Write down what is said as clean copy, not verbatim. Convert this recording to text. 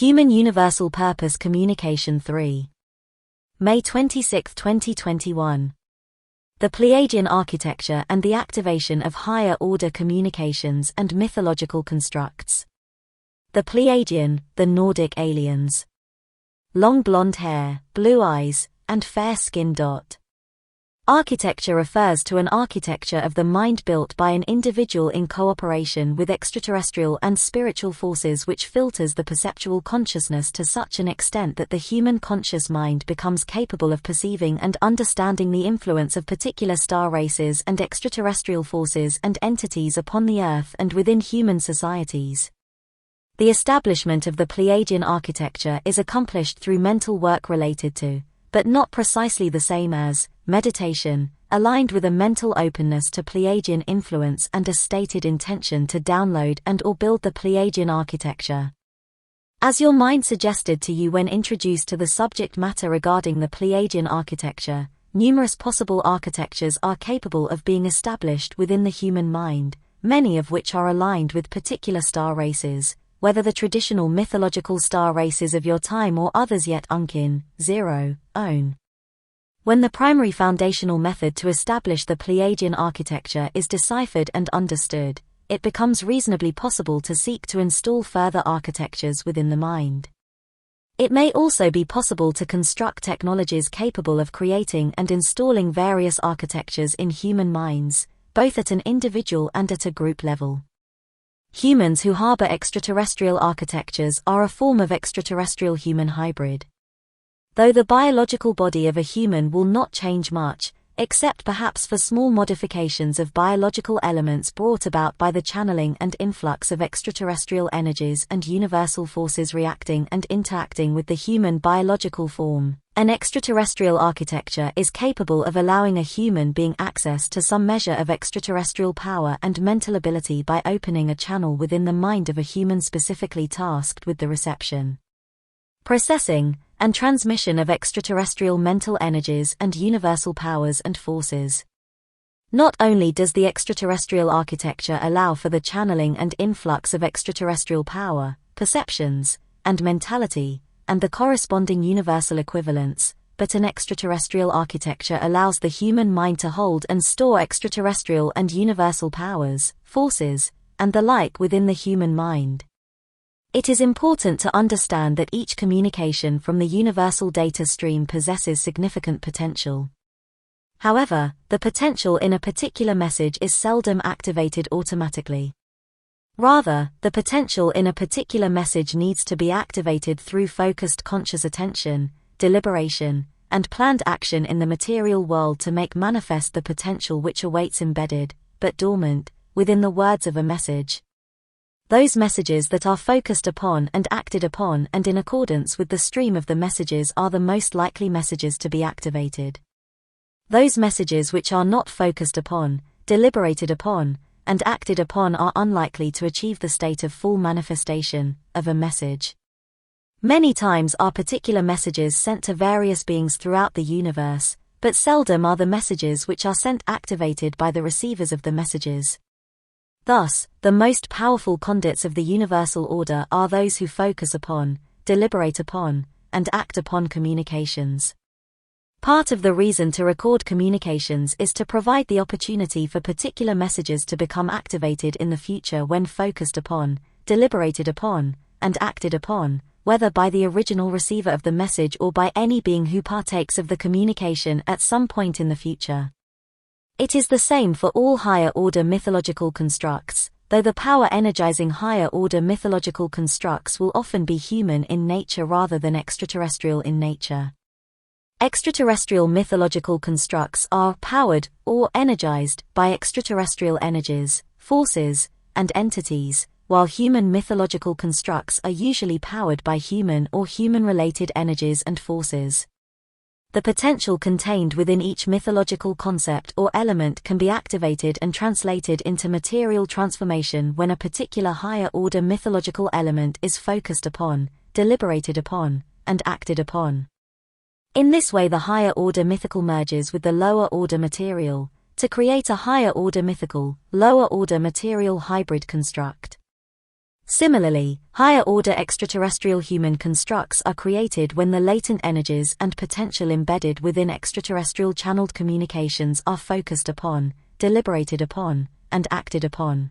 Human Universal Purpose Communication 3. May 26, 2021. The Pleiadian architecture and the activation of higher-order communications and mythological constructs. The Pleiadian, the Nordic aliens. Long blonde hair, blue eyes, and fair skin. Architecture refers to an architecture of the mind built by an individual in cooperation with extraterrestrial and spiritual forces, which filters the perceptual consciousness to such an extent that the human conscious mind becomes capable of perceiving and understanding the influence of particular star races and extraterrestrial forces and entities upon the Earth and within human societies. The establishment of the Pleiadian architecture is accomplished through mental work related to, but not precisely the same as, meditation, aligned with a mental openness to Pleiadian influence and a stated intention to download and/or build the Pleiadian architecture. As your mind suggested to you when introduced to the subject matter regarding the Pleiadian architecture, numerous possible architectures are capable of being established within the human mind, many of which are aligned with particular star races, whether the traditional mythological star races of your time or others yet unkin, own. When the primary foundational method to establish the Pleiadian architecture is deciphered and understood, it becomes reasonably possible to seek to install further architectures within the mind. It may also be possible to construct technologies capable of creating and installing various architectures in human minds, both at an individual and at a group level. Humans who harbor extraterrestrial architectures are a form of extraterrestrial-human hybrid. Though the biological body of a human will not change much, except perhaps for small modifications of biological elements brought about by the channeling and influx of extraterrestrial energies and universal forces reacting and interacting with the human biological form, an extraterrestrial architecture is capable of allowing a human being access to some measure of extraterrestrial power and mental ability by opening a channel within the mind of a human specifically tasked with the reception, processing, and transmission of extraterrestrial mental energies and universal powers and forces. Not only does the extraterrestrial architecture allow for the channeling and influx of extraterrestrial power, perceptions, and mentality, and the corresponding universal equivalents, but an extraterrestrial architecture allows the human mind to hold and store extraterrestrial and universal powers, forces, and the like within the human mind. It is important to understand that each communication from the universal data stream possesses significant potential. However, the potential in a particular message is seldom activated automatically. Rather, the potential in a particular message needs to be activated through focused conscious attention, deliberation, and planned action in the material world to make manifest the potential which awaits embedded, but dormant, within the words of a message. Those messages that are focused upon and acted upon and in accordance with the stream of the messages are the most likely messages to be activated. Those messages which are not focused upon, deliberated upon, and acted upon are unlikely to achieve the state of full manifestation of a message. Many times are particular messages sent to various beings throughout the universe, but seldom are the messages which are sent activated by the receivers of the messages. Thus, the most powerful conduits of the universal order are those who focus upon, deliberate upon, and act upon communications. Part of the reason to record communications is to provide the opportunity for particular messages to become activated in the future when focused upon, deliberated upon, and acted upon, whether by the original receiver of the message or by any being who partakes of the communication at some point in the future. It is the same for all higher-order mythological constructs, though the power-energizing higher-order mythological constructs will often be human in nature rather than extraterrestrial in nature. Extraterrestrial mythological constructs are powered or energized by extraterrestrial energies, forces, and entities, while human mythological constructs are usually powered by human or human-related energies and forces. The potential contained within each mythological concept or element can be activated and translated into material transformation when a particular higher-order mythological element is focused upon, deliberated upon, and acted upon. In this way the higher-order mythical merges with the lower-order material, to create a higher-order mythical, lower-order material hybrid construct. Similarly, higher-order extraterrestrial human constructs are created when the latent energies and potential embedded within extraterrestrial channeled communications are focused upon, deliberated upon, and acted upon.